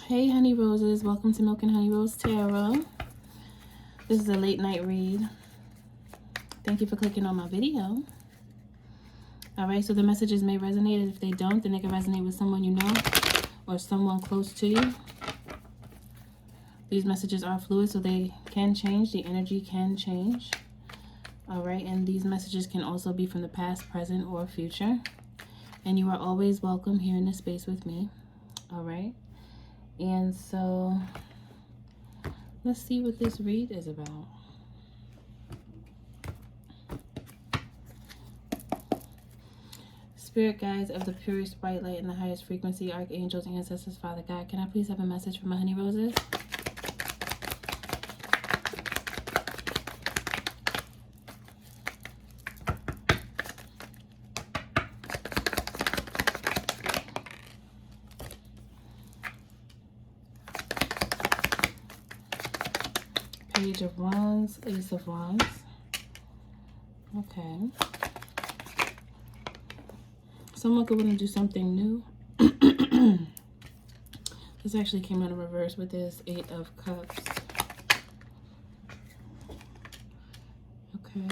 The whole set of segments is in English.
Hey honey roses, welcome to Milk and Honey Rose Tarot. This is a late night read. Thank you for clicking on my video. Alright, so the messages may resonate, and if they don't, then they can resonate with someone you know or someone close to you. These messages are fluid, so they can change. The energy can change. Alright, and these messages can also be from the past, present, or future. And you are always welcome here in this space with me. Alright. And so let's see what this read is about. Spirit guides of the purest white light and the highest frequency, archangels, ancestors, Father God, can I please have a message from my honey roses? Page of Wands, Ace of Wands. Okay. Someone could want to do something new. This actually came out of reverse with this Eight of Cups. Okay.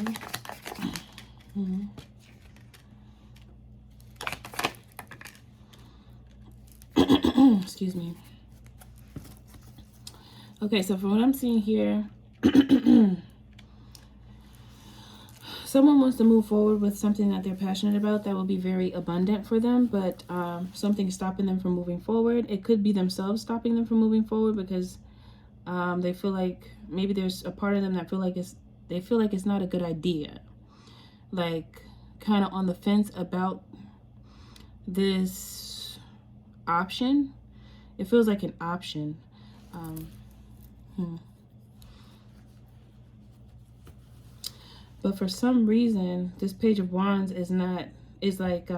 Excuse me. Okay, so from what I'm seeing here, someone wants to move forward with something that they're passionate about that will be very abundant for them, but something is stopping them from moving forward. It could be themselves stopping them from moving forward because they feel like maybe there's a part of them that they feel like it's not a good idea. Like kind of on the fence about this option. It feels like an option. But for some reason, this Page of Wands is like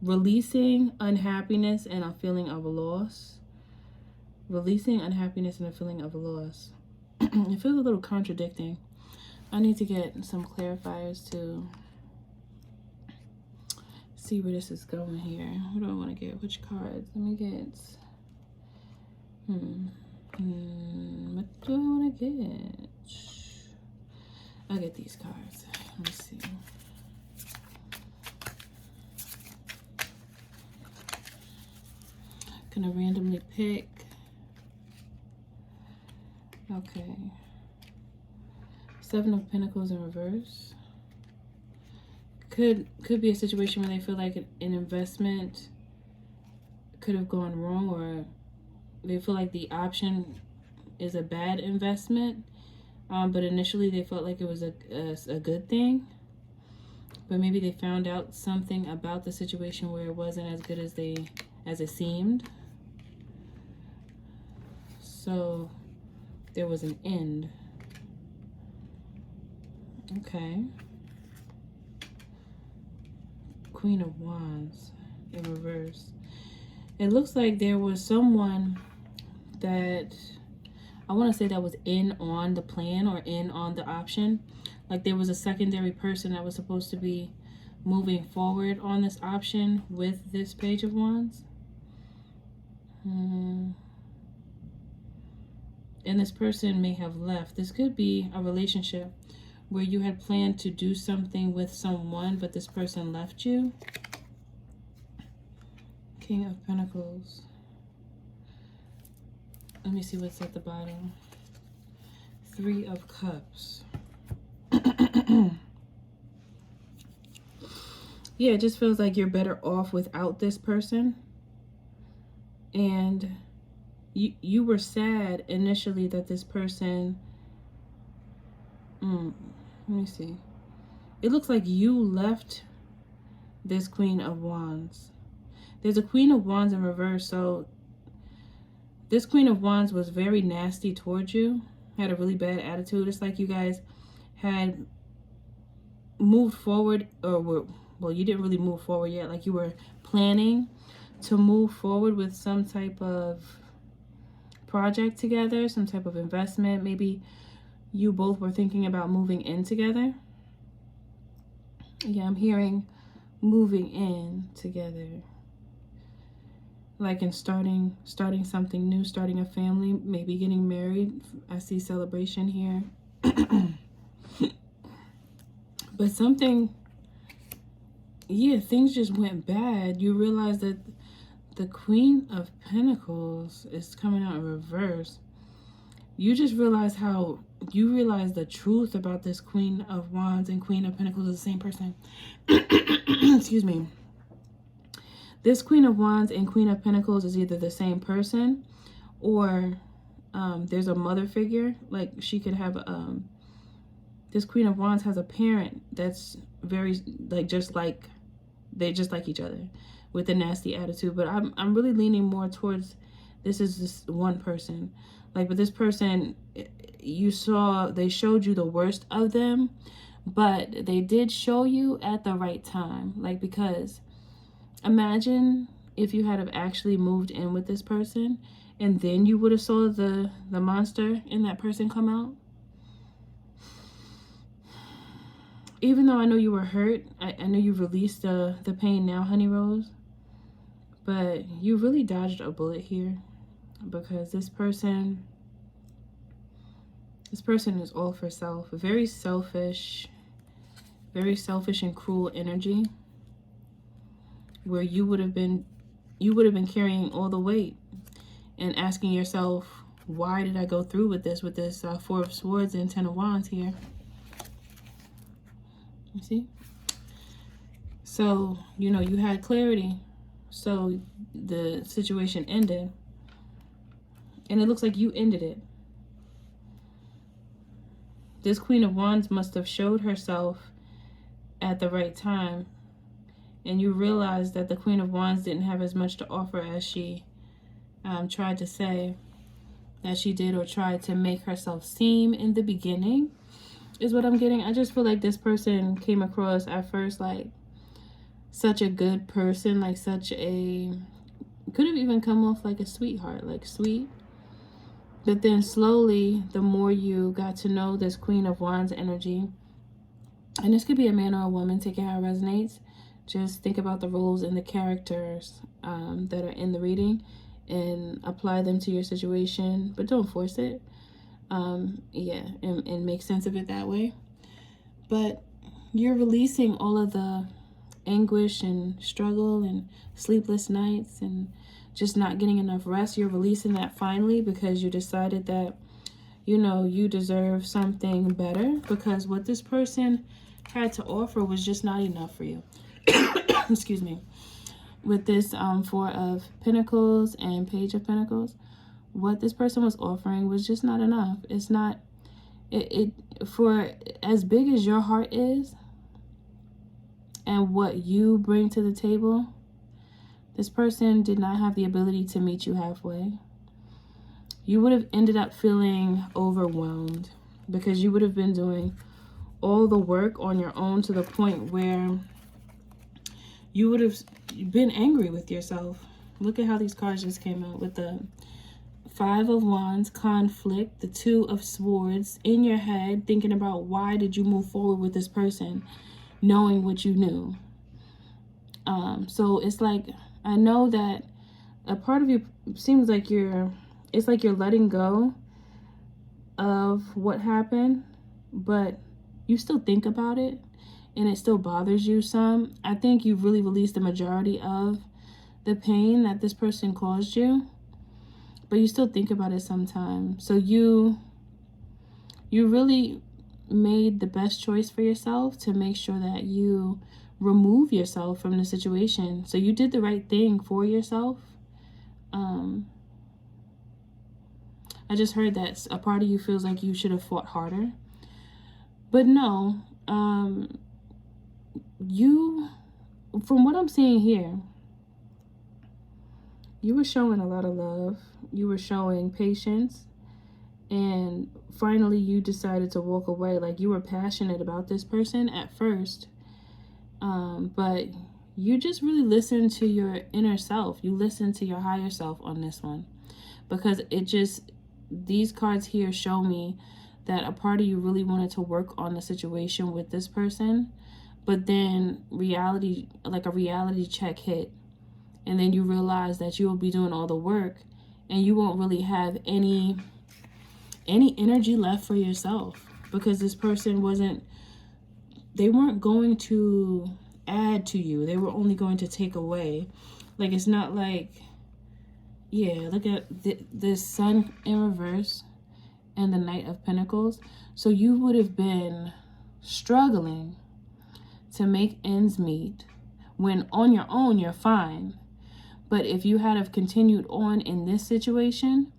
releasing unhappiness and a feeling of loss. Releasing unhappiness and a feeling of loss. It feels a little contradicting. I need to get some clarifiers to see where this is going here. What do I want to get? Which cards? Let me get... what do I want to get? I'll get these cards. Let me see. Gonna randomly pick. Okay. Seven of Pentacles in reverse. Could be a situation where they feel like an investment could have gone wrong, or they feel like the option is a bad investment. But initially they felt like it was a good thing. But maybe they found out something about the situation where it wasn't as good as it seemed. So there was an end. Okay. Queen of Wands in reverse. It looks like there was someone that... I want to say that was in on the plan or in on the option. Like there was a secondary person that was supposed to be moving forward on this option with this Page of Wands. And this person may have left. This could be a relationship where you had planned to do something with someone, but this person left you. King of Pentacles. Let me see what's at the bottom. Three of Cups. Yeah, it just feels like you're better off without this person. And you were sad initially that this person... let me see. It looks like you left this Queen of Wands. There's a Queen of Wands in reverse, so... This Queen of Wands was very nasty towards you, had a really bad attitude. It's like you guys had moved forward, or well, you didn't really move forward yet. Like you were planning to move forward with some type of project together, some type of investment. Maybe you both were thinking about moving in together. Yeah, I'm hearing moving in together. like in starting something new, starting a family, maybe getting married. I see celebration here. But something, yeah, things just went bad. You realize that the Queen of Pentacles is coming out in reverse. You just realize how, you realize the truth about this Queen of Wands and Queen of Pentacles is the same person. Excuse me. This Queen of Wands and Queen of Pentacles is either the same person, or there's a mother figure. Like she could have, this Queen of Wands has a parent that's very, like, they just like each other with a nasty attitude. But I'm really leaning more towards, this is this one person. Like, but this person, you saw, they showed you the worst of them, but they did show you at the right time. Like, because imagine if you had have actually moved in with this person and then you would have saw the monster in that person come out. Even though I know you were hurt, I know you released the pain now, Honey Rose, but you really dodged a bullet here, because this person is all for self. Very selfish and cruel energy, where you would have been carrying all the weight and asking yourself, why did I go through with this Four of Swords and Ten of Wands here? You see? So, you know, you had clarity. So the situation ended. And it looks like you ended it. This Queen of Wands must have showed herself at the right time. And you realized that the Queen of Wands didn't have as much to offer as she tried to say that she did, or tried to make herself seem in the beginning, is what I'm getting. I just feel like this person came across at first like such a good person, like such a, could have even come off like a sweetheart, like sweet. But then slowly, the more you got to know this Queen of Wands energy, and this could be a man or a woman, take it how it resonates. Just think about the roles and the characters that are in the reading and apply them to your situation, but don't force it. Yeah, and make sense of it that way. But you're releasing all of the anguish and struggle and sleepless nights and just not getting enough rest. You're releasing that finally, because you decided that, you know, you deserve something better, because what this person had to offer was just not enough for you. Excuse me. With this Four of Pentacles and Page of Pentacles, what this person was offering was just not enough. It's not, it for as big as your heart is and what you bring to the table, this person did not have the ability to meet you halfway. You would have ended up feeling overwhelmed, because you would have been doing all the work on your own, to the point where you would have been angry with yourself. Look at how these cards just came out with the Five of Wands, conflict, the Two of Swords, in your head, thinking about why did you move forward with this person, knowing what you knew. So it's like, I know that a part of you seems like it's like you're letting go of what happened, but you still think about it and it still bothers you some. I think you've really released the majority of the pain that this person caused you, but you still think about it sometimes. So you really made the best choice for yourself to make sure that you remove yourself from the situation. So you did the right thing for yourself. I just heard that a part of you feels like you should have fought harder. But no, you, from what I'm seeing here, you were showing a lot of love. You were showing patience. And finally, you decided to walk away. Like, you were passionate about this person at first. But you just really listened to your inner self. You listened to your higher self on this one. Because it just, these cards here show me that a part of you really wanted to work on the situation with this person. But then reality, like a reality check hit. and then you realize that you will be doing all the work and you won't really have any energy left for yourself, because this person they weren't going to add to you. They were only going to take away. Like, it's not like, yeah, look at the Sun in reverse and the Knight of Pentacles. So you would have been struggling to make ends meet when on your own you're fine. But if you had have continued on in this situation,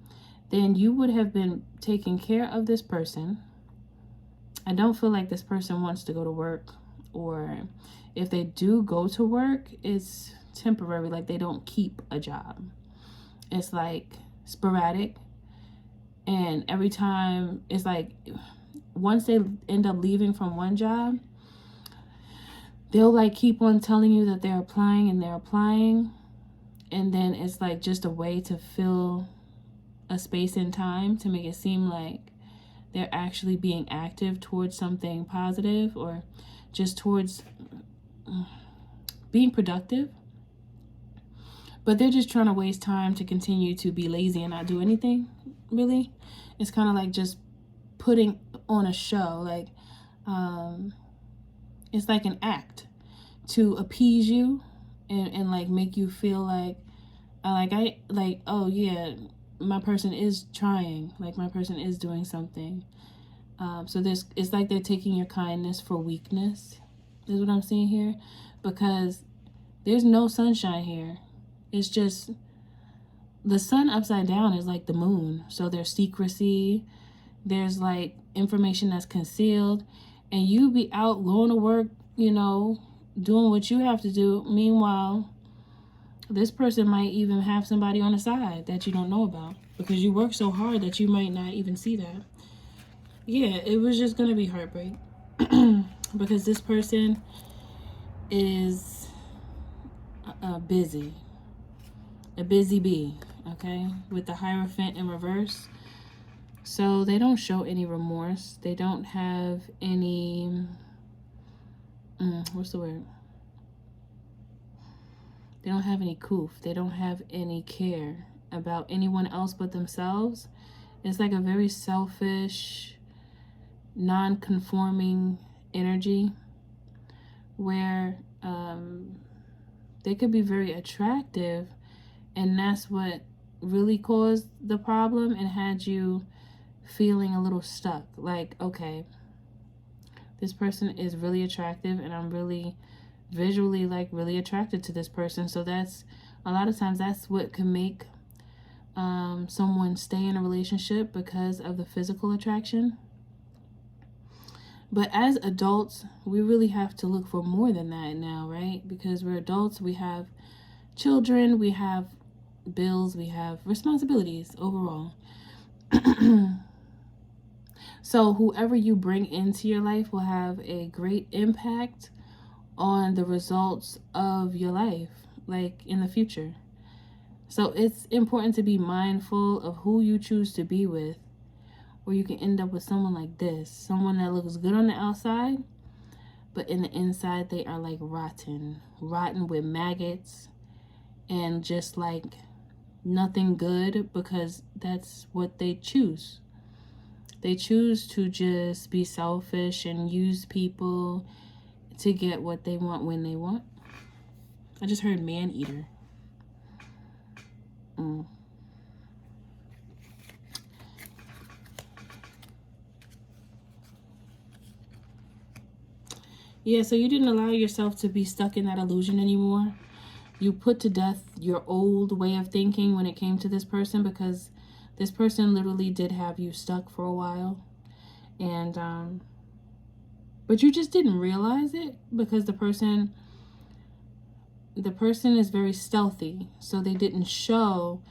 then you would have been taking care of this person. I don't feel like this person wants to go to work, or if they do go to work, it's temporary. Like, they don't keep a job. It's like sporadic, and every time it's like, once they end up leaving from one job, they'll like keep on telling you that they're applying, and then it's like just a way to fill a space in time to make it seem like they're actually being active towards something positive, or just towards being productive. But they're just trying to waste time to continue to be lazy and not do anything, really. It's kind of like just putting on a show. Like, it's like an act to appease you and like make you feel like oh yeah, my person is trying, like my person is doing something. So it's like they're taking your kindness for weakness, is what I'm seeing here, because there's no sunshine here. It's just the sun upside down is like the moon. So there's secrecy, there's like information that's concealed, and you be out going to work, you know, doing what you have to do. Meanwhile, this person might even have somebody on the side that you don't know about, because you work so hard that you might not even see that. Yeah, it was just going to be heartbreak because this person is a busy bee, okay, with the Hierophant in reverse. So they don't show any remorse. They don't have any, what's the word? They don't have any koof. They don't have any care about anyone else but themselves. It's like a very selfish, non-conforming energy where they could be very attractive, and that's what really caused the problem and had you feeling a little stuck. Like, okay, this person is really attractive and I'm really visually like really attracted to this person. So that's a lot of times that's what can make someone stay in a relationship, because of the physical attraction. But as adults, we really have to look for more than that now, right? Because we're adults, we have children, we have bills, we have responsibilities overall. So whoever you bring into your life will have a great impact on the results of your life, like in the future. So it's important to be mindful of who you choose to be with, or you can end up with someone like this, someone that looks good on the outside, but in the inside they are like rotten with maggots and just like nothing good, because that's what they choose. They choose to just be selfish and use people to get what they want when they want. I just heard man-eater. Yeah, so you didn't allow yourself to be stuck in that illusion anymore. You put to death your old way of thinking when it came to this person, because this person literally did have you stuck for a while. And but you just didn't realize it, because the person is very stealthy, so they didn't show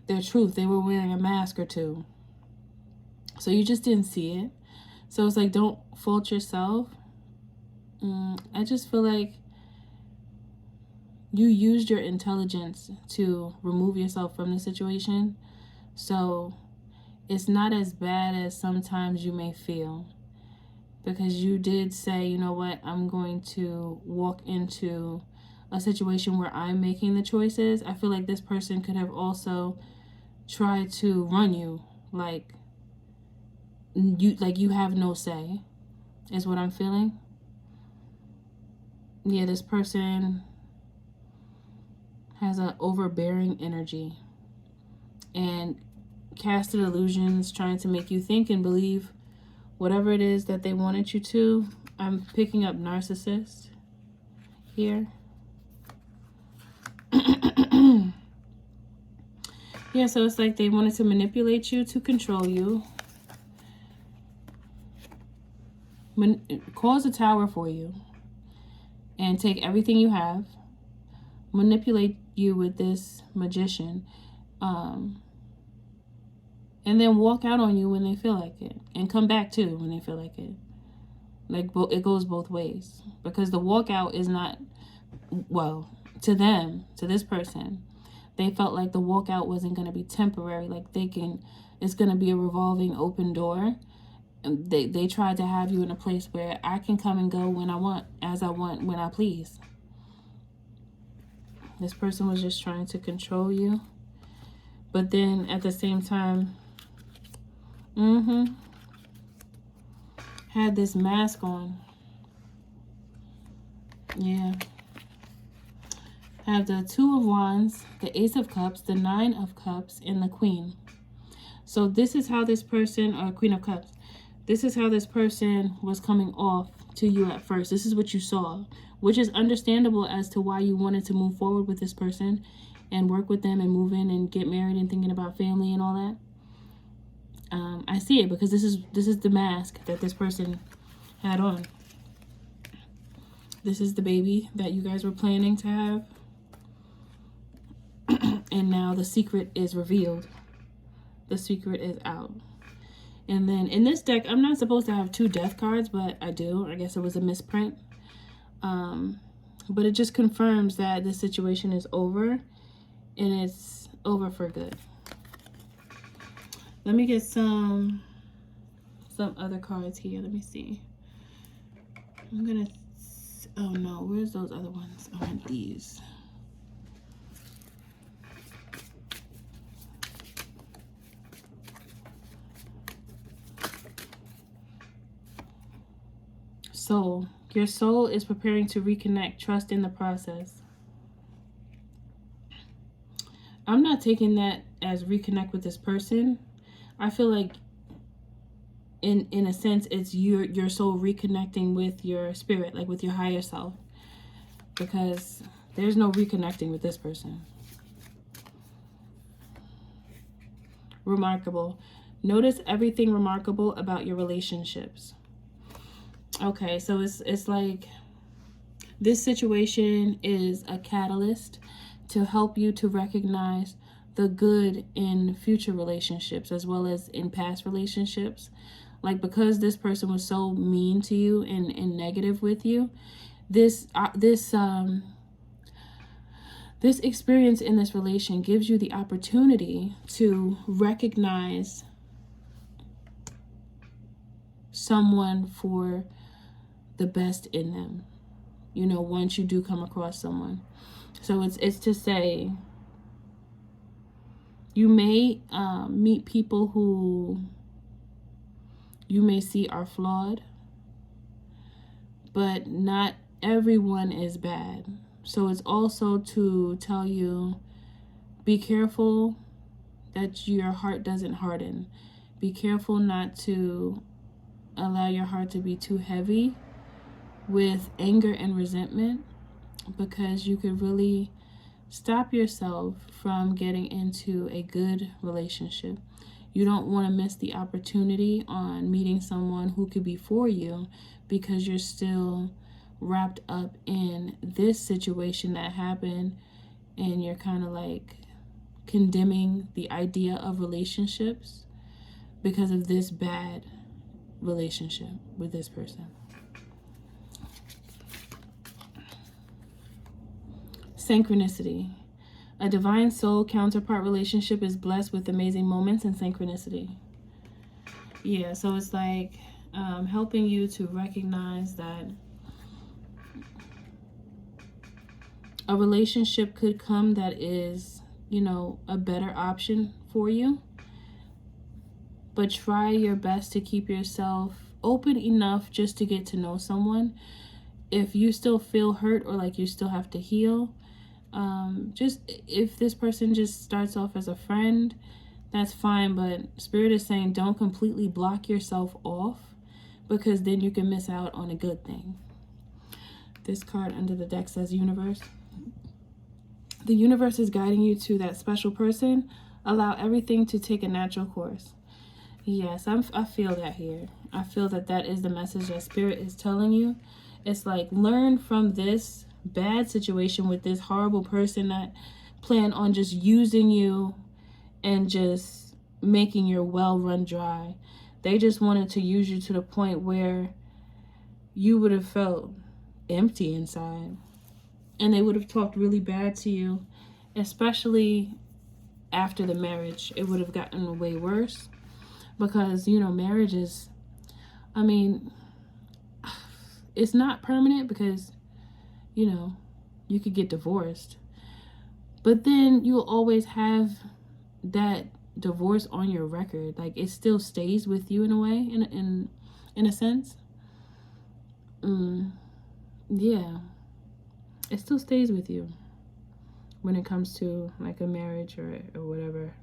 their truth. They were wearing a mask or two, so you just didn't see it. So it's like, don't fault yourself. I just feel like you used your intelligence to remove yourself from the situation. So it's not as bad as sometimes you may feel, because you did say, you know what, I'm going to walk into a situation where I'm making the choices. I feel like this person could have also tried to run you, like you have no say, is what I'm feeling. Yeah, this person has an overbearing energy and casted illusions, trying to make you think and believe whatever it is that they wanted you to. I'm picking up narcissist here. Yeah, so it's like they wanted to manipulate you, to control you, cause a tower for you, and take everything you have, manipulate you with this magician, and then walk out on you when they feel like it, and come back too when they feel like it. Like, it goes both ways, because the walkout is not, well, to them, to this person, they felt like the walkout wasn't going to be temporary. Like, it's going to be a revolving open door. And they tried to have you in a place where I can come and go when I want, as I want, when I please. This person was just trying to control you. But then at the same time, had this mask on. Yeah. Have the Two of Wands, the Ace of Cups, the Nine of Cups, and the Queen. So this is how this person, or Queen of Cups, this is how this person was coming off to you at first. This is what you saw, which is understandable as to why you wanted to move forward with this person and work with them and move in and get married and thinking about family and all that. I see it, because this is the mask that this person had on. This is the baby that you guys were planning to have. And now the secret is revealed. The secret is out. And then in this deck, I'm not supposed to have 2 death cards, but I do. I guess it was a misprint. But it just confirms that this situation is over, and it's over for good. Let me get some other cards here. Let me see. I'm gonna, oh no, where's those other ones? I want these. Soul. Your soul is preparing to reconnect. Trust in the process. I'm not taking that as reconnect with this person. I feel like in a sense it's your soul reconnecting with your spirit, like with your higher self, because there's no reconnecting with this person. Remarkable. Notice everything remarkable about your relationships. Okay, so it's like this situation is a catalyst to help you to recognize the good in future relationships as well as in past relationships. Like, because this person was so mean to you and negative with you, this experience in this relation gives you the opportunity to recognize someone for the best in them, you know, once you do come across someone. So it's to say, you may meet people who you may see are flawed, but not everyone is bad. So it's also to tell you, be careful that your heart doesn't harden. Be careful not to allow your heart to be too heavy with anger and resentment, because you could really stop yourself from getting into a good relationship. You don't want to miss the opportunity on meeting someone who could be for you, because you're still wrapped up in this situation that happened, and you're kind of like condemning the idea of relationships because of this bad relationship with this person. Synchronicity. A divine soul counterpart relationship is blessed with amazing moments and synchronicity. Yeah, so it's like helping you to recognize that A relationship could come that is, you know, a better option for you. But try your best to keep yourself open enough just to get to know someone. If you still feel hurt or like you still have to heal, just if this person just starts off as a friend, that's fine. But Spirit is saying don't completely block yourself off, because then you can miss out on a good thing. This card under the deck says universe. The universe is guiding you to that special person. Allow everything to take a natural course. Yes, I feel that here. I feel that that is the message that Spirit is telling you. It's like, learn from this bad situation with this horrible person that plan on just using you and just making your well run dry. They just wanted to use you to the point where you would have felt empty inside. And they would have talked really bad to you, especially after the marriage. It would have gotten way worse because, you know, marriage is, I mean, it's not permanent because, you know, you could get divorced. But then you'll always have that divorce on your record. Like, it still stays with you in a way, in a sense. Yeah. It still stays with you when it comes to like a marriage or whatever.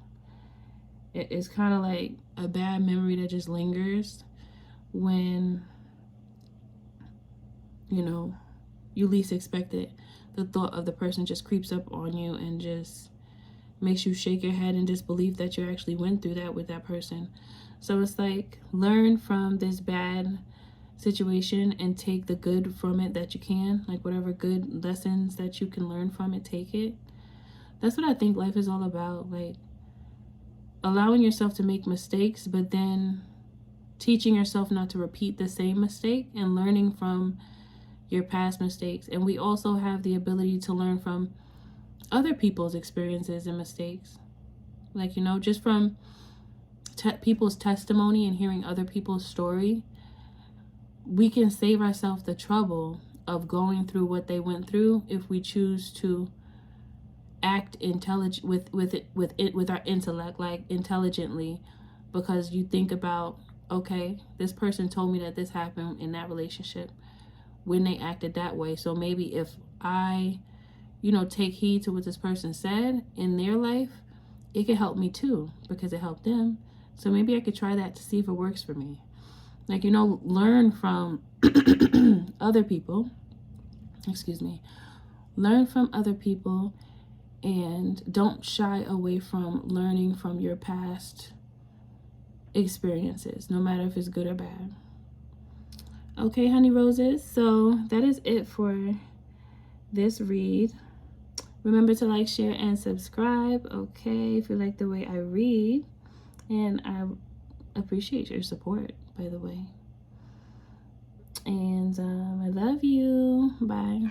It's kind of like a bad memory that just lingers when, you know, you least expect it. The thought of the person just creeps up on you and just makes you shake your head in disbelief that you actually went through that with that person. So it's like, learn from this bad situation and take the good from it that you can. Like, whatever good lessons that you can learn from it, take it. That's what I think life is all about. Like, allowing yourself to make mistakes, but then teaching yourself not to repeat the same mistake and learning from your past mistakes. And we also have the ability to learn from other people's experiences and mistakes. Like, you know, just from people's testimony and hearing other people's story, we can save ourselves the trouble of going through what they went through if we choose to act intelligent with our intellect, like intelligently, because you think about, okay, this person told me that this happened in that relationship when they acted that way. So maybe if I, you know, take heed to what this person said in their life, it could help me too because it helped them. So maybe I could try that to see if it works for me. Like, you know, learn from other people. Excuse me. Learn from other people and don't shy away from learning from your past experiences, no matter if it's good or bad. Okay, honey roses. So that is it for this read. Remember to like, share, and subscribe. Okay, if you like the way I read. And I appreciate your support, by the way. And I love you. Bye.